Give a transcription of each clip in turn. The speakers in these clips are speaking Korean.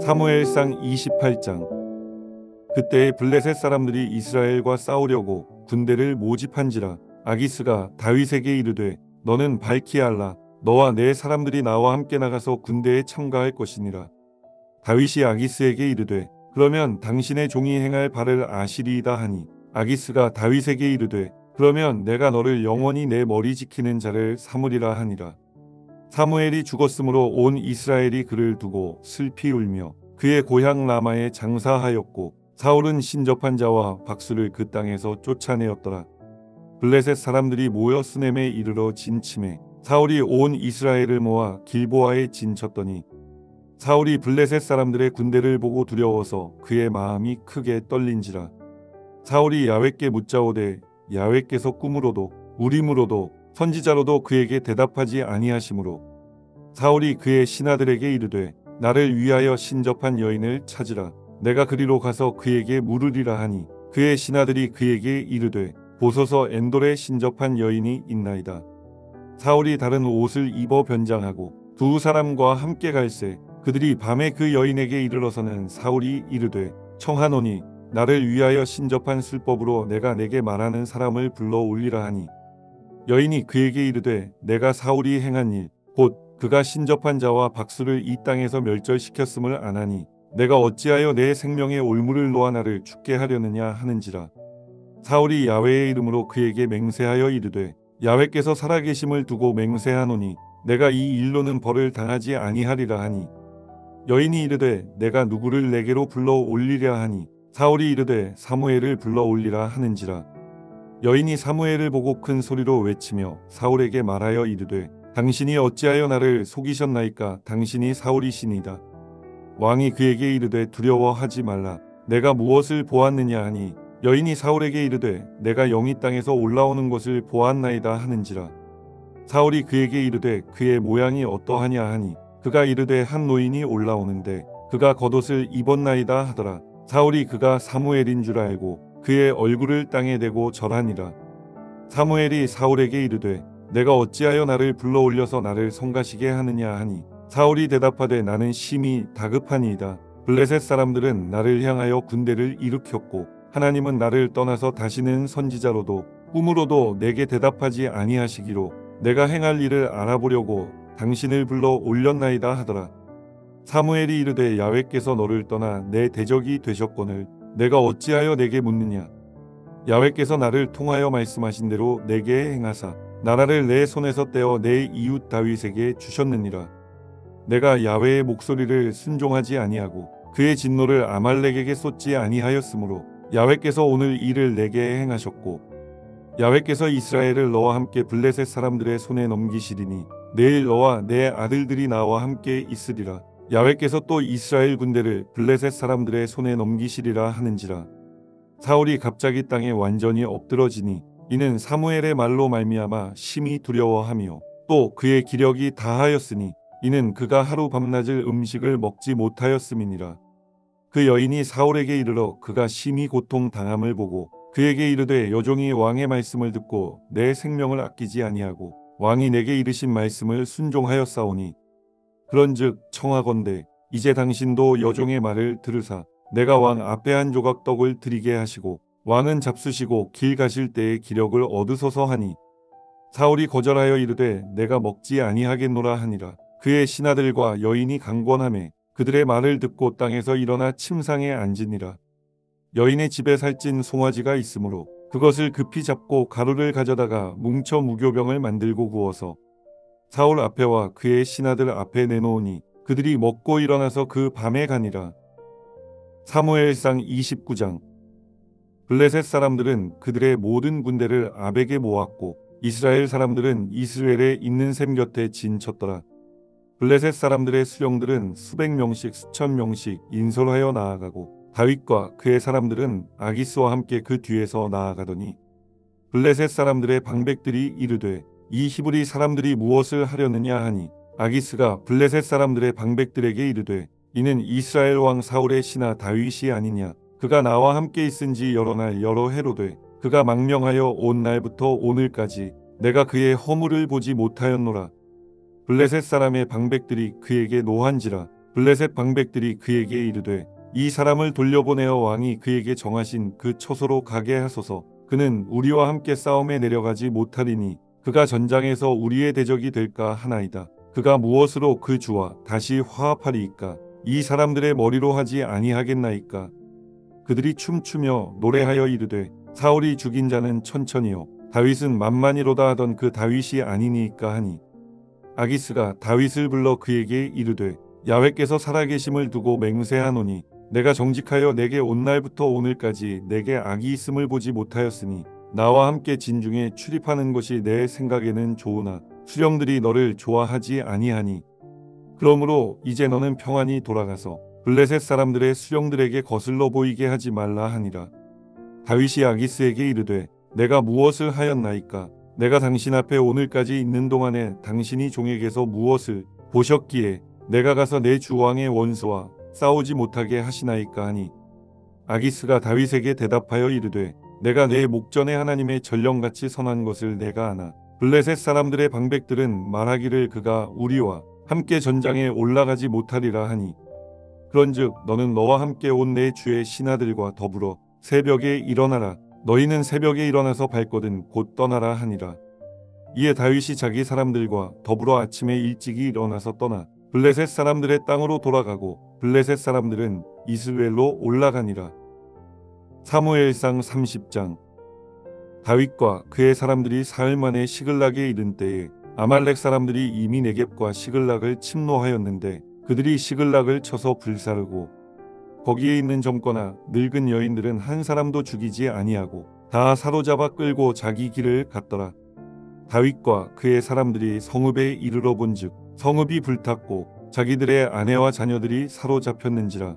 사무엘상 28장. 그때 블레셋 사람들이 이스라엘과 싸우려고 군대를 모집한지라. 아기스가 다윗에게 이르되 너는 밝히 알라. 너와 내 사람들이 나와 함께 나가서 군대에 참가할 것이니라. 다윗이 아기스에게 이르되 그러면 당신의 종이 행할 바를 아시리이다 하니, 아기스가 다윗에게 이르되 그러면 내가 너를 영원히 내 머리 지키는 자를 삼으리라 하니라. 사무엘이 죽었으므로 온 이스라엘이 그를 두고 슬피 울며 그의 고향 라마에 장사하였고, 사울은 신접한 자와 박수를 그 땅에서 쫓아내었더라. 블레셋 사람들이 모여 스넴에 이르러 진침해 사울이 온 이스라엘을 모아 길보아에 진쳤더니, 사울이 블레셋 사람들의 군대를 보고 두려워서 그의 마음이 크게 떨린지라. 사울이 야훼께 묻자오되 야훼께서 꿈으로도 우림으로도 선지자로도 그에게 대답하지 아니하시므로, 사울이 그의 신하들에게 이르되 나를 위하여 신접한 여인을 찾으라. 내가 그리로 가서 그에게 물으리라 하니, 그의 신하들이 그에게 이르되 보소서 엔돌에 신접한 여인이 있나이다. 사울이 다른 옷을 입어 변장하고 두 사람과 함께 갈새 그들이 밤에 그 여인에게 이르러서는 사울이 이르되 청하노니 나를 위하여 신접한 술법으로 내가 내게 말하는 사람을 불러 올리라 하니, 여인이 그에게 이르되 내가 사울이 행한 일 곧 그가 신접한 자와 박수를 이 땅에서 멸절시켰음을 아나니 내가 어찌하여 내 생명의 올무를 놓아 나를 죽게 하려느냐 하는지라. 사울이 야훼의 이름으로 그에게 맹세하여 이르되 야훼께서 살아계심을 두고 맹세하노니 내가 이 일로는 벌을 당하지 아니하리라 하니, 여인이 이르되 내가 누구를 내게로 불러 올리랴 하니, 사울이 이르되 사무엘을 불러 올리라 하는지라. 여인이 사무엘을 보고 큰 소리로 외치며 사울에게 말하여 이르되 당신이 어찌하여 나를 속이셨나이까? 당신이 사울이시니이다. 왕이 그에게 이르되 두려워하지 말라. 내가 무엇을 보았느냐 하니, 여인이 사울에게 이르되 내가 영이 땅에서 올라오는 것을 보았나이다 하는지라. 사울이 그에게 이르되 그의 모양이 어떠하냐 하니, 그가 이르되 한 노인이 올라오는데 그가 겉옷을 입었나이다 하더라. 사울이 그가 사무엘인 줄 알고 그의 얼굴을 땅에 대고 절하니라. 사무엘이 사울에게 이르되 내가 어찌하여 나를 불러 올려서 나를 성가시게 하느냐 하니, 사울이 대답하되 나는 심히 다급하니이다. 블레셋 사람들은 나를 향하여 군대를 일으켰고 하나님은 나를 떠나서 다시는 선지자로도 꿈으로도 내게 대답하지 아니하시기로 내가 행할 일을 알아보려고 당신을 불러 올렸나이다 하더라. 사무엘이 이르되 야훼께서 너를 떠나 내 대적이 되셨거늘 내가 어찌하여 내게 묻느냐. 야훼께서 나를 통하여 말씀하신 대로 내게 행하사 나라를 내 손에서 떼어 내 이웃 다윗에게 주셨느니라. 내가 야훼의 목소리를 순종하지 아니하고 그의 진노를 아말렉에게 쏟지 아니하였으므로 야훼께서 오늘 이를 내게 행하셨고, 야훼께서 이스라엘을 너와 함께 블레셋 사람들의 손에 넘기시리니 내일 너와 내 아들들이 나와 함께 있으리라. 야훼께서 또 이스라엘 군대를 블레셋 사람들의 손에 넘기시리라 하는지라. 사울이 갑자기 땅에 완전히 엎드러지니 이는 사무엘의 말로 말미암아 심히 두려워하며 또 그의 기력이 다하였으니 이는 그가 하루 밤낮을 음식을 먹지 못하였음이니라. 그 여인이 사울에게 이르러 그가 심히 고통당함을 보고 그에게 이르되 여종이 왕의 말씀을 듣고 내 생명을 아끼지 아니하고 왕이 내게 이르신 말씀을 순종하였사오니, 그런즉 청하건대 이제 당신도 여종의 말을 들으사 내가 왕 앞에 한 조각 떡을 드리게 하시고 왕은 잡수시고 길 가실 때에 기력을 얻으소서 하니, 사울이 거절하여 이르되 내가 먹지 아니하겠노라 하니라. 그의 신하들과 여인이 강권하매 그들의 말을 듣고 땅에서 일어나 침상에 앉으니라. 여인의 집에 살찐 송아지가 있으므로 그것을 급히 잡고 가루를 가져다가 뭉쳐 무교병을 만들고 구워서 사울 앞에와 그의 신하들 앞에 내놓으니 그들이 먹고 일어나서 그 밤에 가니라. 사무엘상 29장. 블레셋 사람들은 그들의 모든 군대를 아벡에 모았고 이스라엘 사람들은 이스라엘에 있는 셈 곁에 진쳤더라. 블레셋 사람들의 수령들은 수백 명씩 수천 명씩 인솔하여 나아가고 다윗과 그의 사람들은 아기스와 함께 그 뒤에서 나아가더니, 블레셋 사람들의 방백들이 이르되 이 히브리 사람들이 무엇을 하려느냐 하니, 아기스가 블레셋 사람들의 방백들에게 이르되 이는 이스라엘 왕 사울의 신하 다윗이 아니냐. 그가 나와 함께 있은지 여러 날 여러 해로되 그가 망명하여 온 날부터 오늘까지 내가 그의 허물을 보지 못하였노라. 블레셋 사람의 방백들이 그에게 노한지라. 블레셋 방백들이 그에게 이르되 이 사람을 돌려보내어 왕이 그에게 정하신 그 처소로 가게 하소서. 그는 우리와 함께 싸움에 내려가지 못하리니 그가 전장에서 우리의 대적이 될까 하나이다. 그가 무엇으로 그 주와 다시 화합하리이까? 이 사람들의 머리로 하지 아니하겠나이까? 그들이 춤추며 노래하여 이르되 사울이 죽인 자는 천천히요 다윗은 만만이로다 하던 그 다윗이 아니니까 하니, 아기스가 다윗을 불러 그에게 이르되 야훼께서 살아계심을 두고 맹세하노니 내가 정직하여 내게 온 날부터 오늘까지 내게 악이 있음을 보지 못하였으니 나와 함께 진중에 출입하는 것이 내 생각에는 좋으나 수령들이 너를 좋아하지 아니하니 그러므로 이제 너는 평안히 돌아가서 블레셋 사람들의 수령들에게 거슬러 보이게 하지 말라 하니라. 다윗이 아기스에게 이르되 내가 무엇을 하였나이까? 내가 당신 앞에 오늘까지 있는 동안에 당신이 종에게서 무엇을 보셨기에 내가 가서 내 주 왕의 원수와 싸우지 못하게 하시나이까 하니, 아기스가 다윗에게 대답하여 이르되 내가 내 목전에 하나님의 전령같이 선한 것을 내가 아나 블레셋 사람들의 방백들은 말하기를 그가 우리와 함께 전장에 올라가지 못하리라 하니, 그런즉 너는 너와 함께 온 내 주의 신하들과 더불어 새벽에 일어나라. 너희는 새벽에 일어나서 발거든 곧 떠나라 하니라. 이에 다윗이 자기 사람들과 더불어 아침에 일찍이 일어나서 떠나 블레셋 사람들의 땅으로 돌아가고 블레셋 사람들은 이스라엘로 올라가니라. 사무엘상 30장. 다윗과 그의 사람들이 사흘 만에 시글락에 이른 때에 아말렉 사람들이 이미 네겝과 시글락을 침노하였는데 그들이 시글락을 쳐서 불사르고 거기에 있는 젊거나 늙은 여인들은 한 사람도 죽이지 아니하고 다 사로잡아 끌고 자기 길을 갔더라. 다윗과 그의 사람들이 성읍에 이르러 본즉 성읍이 불탔고 자기들의 아내와 자녀들이 사로잡혔는지라.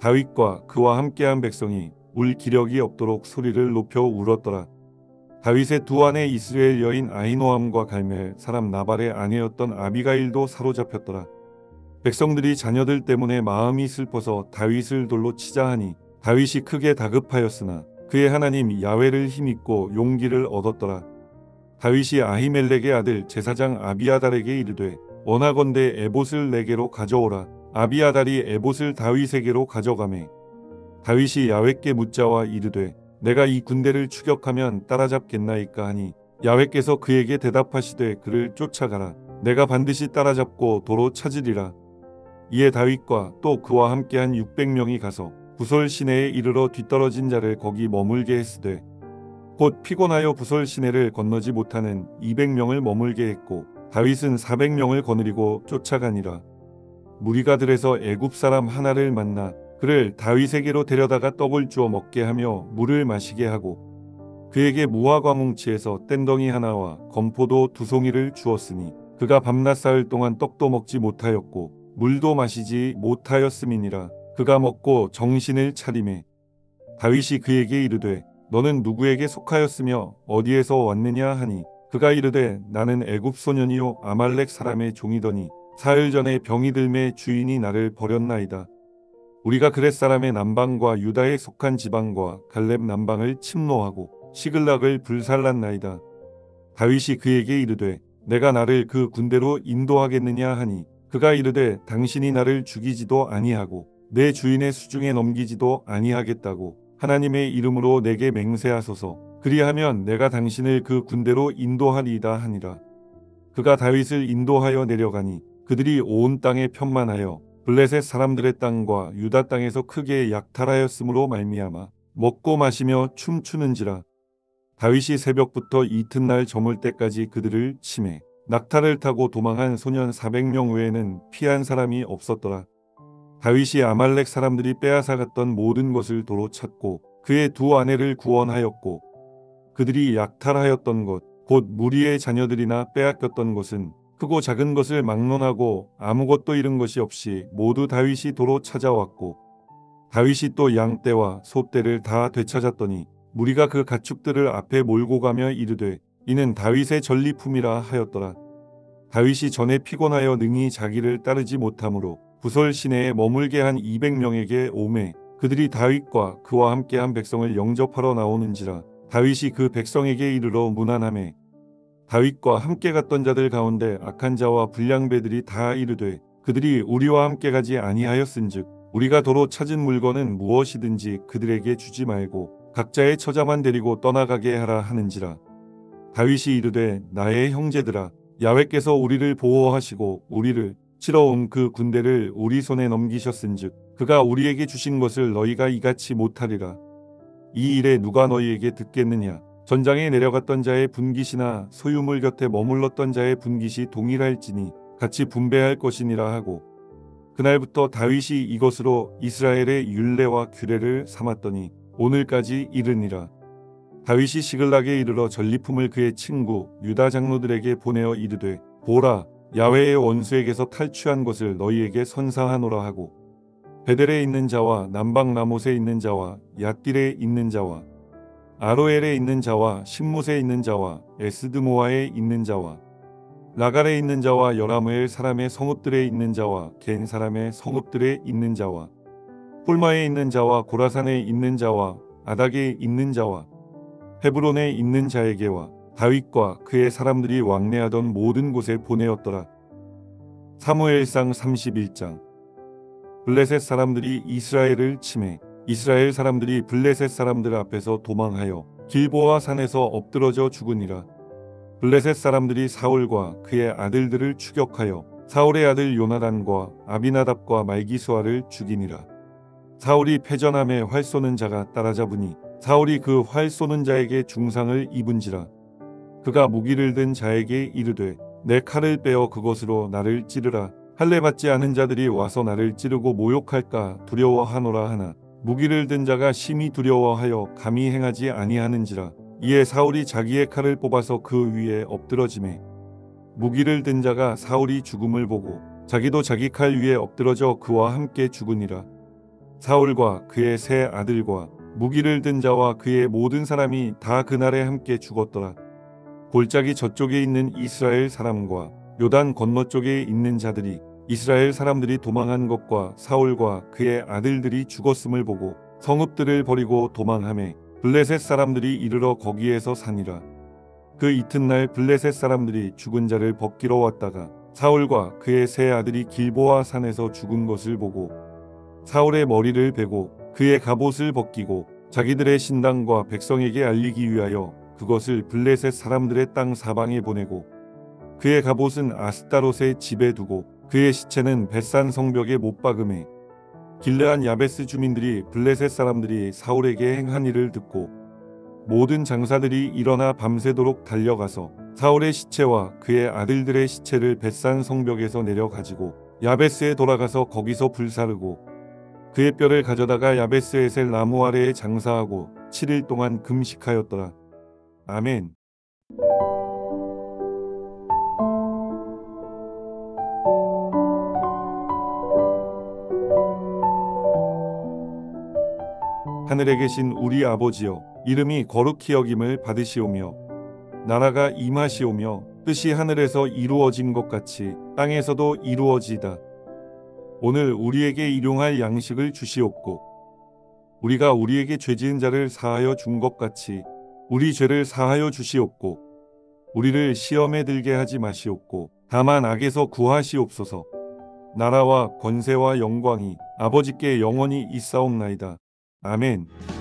다윗과 그와 함께한 백성이 울 기력이 없도록 소리를 높여 울었더라. 다윗의 두 아내 이스라엘 여인 아히노암과 갈멜 사람 나발의 아내였던 아비가일도 사로잡혔더라. 백성들이 자녀들 때문에 마음이 슬퍼서 다윗을 돌로 치자 하니 다윗이 크게 다급하였으나 그의 하나님 야훼를 힘입고 용기를 얻었더라. 다윗이 아히멜렉의 아들 제사장 아비아달에게 이르되 원하건대 에봇을 내게로 가져오라. 아비아달이 에봇을 다윗에게로 가져가매 다윗이 야훼께 묻자와 이르되 내가 이 군대를 추격하면 따라잡겠나이까 하니 야훼께서 그에게 대답하시되 그를 쫓아가라. 내가 반드시 따라잡고 도로 찾으리라. 이에 다윗과 또 그와 함께한 600명이 가서 부솔 시내에 이르러 뒤떨어진 자를 거기 머물게 했으되 곧 피곤하여 부솔 시내를 건너지 못하는 200명을 머물게 했고 다윗은 400명을 거느리고 쫓아가니라. 무리가 들에서 애굽 사람 하나를 만나 그를 다윗에게로 데려다가 떡을 주어 먹게 하며 물을 마시게 하고 그에게 무화과뭉치에서 뗀덩이 하나와 건포도 2송이를 주었으니 그가 밤낮 사흘 동안 떡도 먹지 못하였고 물도 마시지 못하였음이니라. 그가 먹고 정신을 차리매 다윗이 그에게 이르되 너는 누구에게 속하였으며 어디에서 왔느냐 하니 그가 이르되 나는 애굽 소년이요 아말렉 사람의 종이더니 사흘 전에 병이 들매 주인이 나를 버렸나이다. 우리가 그렛 사람의 남방과 유다에 속한 지방과 갈렙 남방을 침노하고 시글락을 불살랐나이다. 다윗이 그에게 이르되 내가 나를 그 군대로 인도하겠느냐 하니 그가 이르되 당신이 나를 죽이지도 아니하고 내 주인의 수중에 넘기지도 아니하겠다고 하나님의 이름으로 내게 맹세하소서. 그리하면 내가 당신을 그 군대로 인도하리이다 하니라. 그가 다윗을 인도하여 내려가니 그들이 온 땅에 편만하여 블레셋 사람들의 땅과 유다 땅에서 크게 약탈하였으므로 말미암아 먹고 마시며 춤추는지라. 다윗이 새벽부터 이튿날 저물 때까지 그들을 치매 낙타를 타고 도망한 소년 400명 외에는 피한 사람이 없었더라. 다윗이 아말렉 사람들이 빼앗아갔던 모든 것을 도로 찾고 그의 두 아내를 구원하였고 그들이 약탈하였던 것 곧 무리의 자녀들이나 빼앗겼던 것은 크고 작은 것을 막론하고 아무것도 잃은 것이 없이 모두 다윗이 도로 찾아왔고 다윗이 또 양떼와 소떼를 다 되찾았더니 무리가 그 가축들을 앞에 몰고 가며 이르되 이는 다윗의 전리품이라 하였더라. 다윗이 전에 피곤하여 능히 자기를 따르지 못하므로 부솔 시내에 머물게 한 200명에게 오매 그들이 다윗과 그와 함께한 백성을 영접하러 나오는지라. 다윗이 그 백성에게 이르러 문안하매 다윗과 함께 갔던 자들 가운데 악한 자와 불량배들이 다 이르되 그들이 우리와 함께 가지 아니하였은즉 우리가 도로 찾은 물건은 무엇이든지 그들에게 주지 말고 각자의 처자만 데리고 떠나가게 하라 하는지라. 다윗이 이르되 나의 형제들아 야훼께서 우리를 보호하시고 우리를 치러 온 그 군대를 우리 손에 넘기셨은즉 그가 우리에게 주신 것을 너희가 이같이 못하리라. 이 일에 누가 너희에게 듣겠느냐. 전장에 내려갔던 자의 분깃이나 소유물 곁에 머물렀던 자의 분깃이 동일할지니 같이 분배할 것이니라 하고 그날부터 다윗이 이것으로 이스라엘의 율례와 규례를 삼았더니 오늘까지 이르니라. 다윗이 시글락에 이르러 전리품을 그의 친구 유다 장로들에게 보내어 이르되 보라 야훼의 원수에게서 탈취한 것을 너희에게 선사하노라 하고 베델에 있는 자와 남방 라못에 있는 자와 얏딜에 있는 자와 아로엘에 있는 자와 신못에 있는 자와 에스드모아에 있는 자와 라갈에 있는 자와 여라무엘 사람의 성읍들에 있는 자와 겐 사람의 성읍들에 있는 자와 홀마에 있는 자와 고라산에 있는 자와 아닥에 있는 자와 헤브론에 있는 자에게와 다윗과 그의 사람들이 왕래하던 모든 곳에 보내었더라. 사무엘상 31장. 블레셋 사람들이 이스라엘을 치매 이스라엘 사람들이 블레셋 사람들 앞에서 도망하여 길보아 산에서 엎드러져 죽으니라. 블레셋 사람들이 사울과 그의 아들들을 추격하여 사울의 아들 요나단과 아비나답과 말기수아를 죽이니라. 사울이 패전함에 활 쏘는 자가 따라잡으니 사울이 그 활 쏘는 자에게 중상을 입은지라. 그가 무기를 든 자에게 이르되 내 칼을 빼어 그것으로 나를 찌르라. 할례 받지 않은 자들이 와서 나를 찌르고 모욕할까 두려워하노라 하나 무기를 든 자가 심히 두려워하여 감히 행하지 아니하는지라. 이에 사울이 자기의 칼을 뽑아서 그 위에 엎드러지매 무기를 든 자가 사울이 죽음을 보고 자기도 자기 칼 위에 엎드러져 그와 함께 죽으니라. 사울과 그의 세 아들과 무기를 든 자와 그의 모든 사람이 다 그날에 함께 죽었더라. 골짜기 저쪽에 있는 이스라엘 사람과 요단 건너쪽에 있는 자들이 이스라엘 사람들이 도망한 것과 사울과 그의 아들들이 죽었음을 보고 성읍들을 버리고 도망하매 블레셋 사람들이 이르러 거기에서 사니라. 그 이튿날 블레셋 사람들이 죽은 자를 벗기러 왔다가 사울과 그의 세 아들이 길보아 산에서 죽은 것을 보고 사울의 머리를 베고 그의 갑옷을 벗기고 자기들의 신당과 백성에게 알리기 위하여 그것을 블레셋 사람들의 땅 사방에 보내고 그의 갑옷은 아스타롯의 집에 두고 그의 시체는 벳산 성벽에 못 박음에 길르한 야베스 주민들이 블레셋 사람들이 사울에게 행한 일을 듣고 모든 장사들이 일어나 밤새도록 달려가서 사울의 시체와 그의 아들들의 시체를 벳산 성벽에서 내려 가지고 야베스에 돌아가서 거기서 불사르고 그의 뼈를 가져다가 야베스 에셀 나무 아래에 장사하고 7일 동안 금식하였더라. 아멘. 하늘에 계신 우리 아버지여 이름이 거룩히 여김을 받으시오며 나라가 임하시오며 뜻이 하늘에서 이루어진 것 같이 땅에서도 이루어지이다. 오늘 우리에게 일용할 양식을 주시옵고 우리가 우리에게 죄지은 자를 사하여 준 것 같이 우리 죄를 사하여 주시옵고 우리를 시험에 들게 하지 마시옵고 다만 악에서 구하시옵소서. 나라와 권세와 영광이 아버지께 영원히 있사옵나이다. 아멘.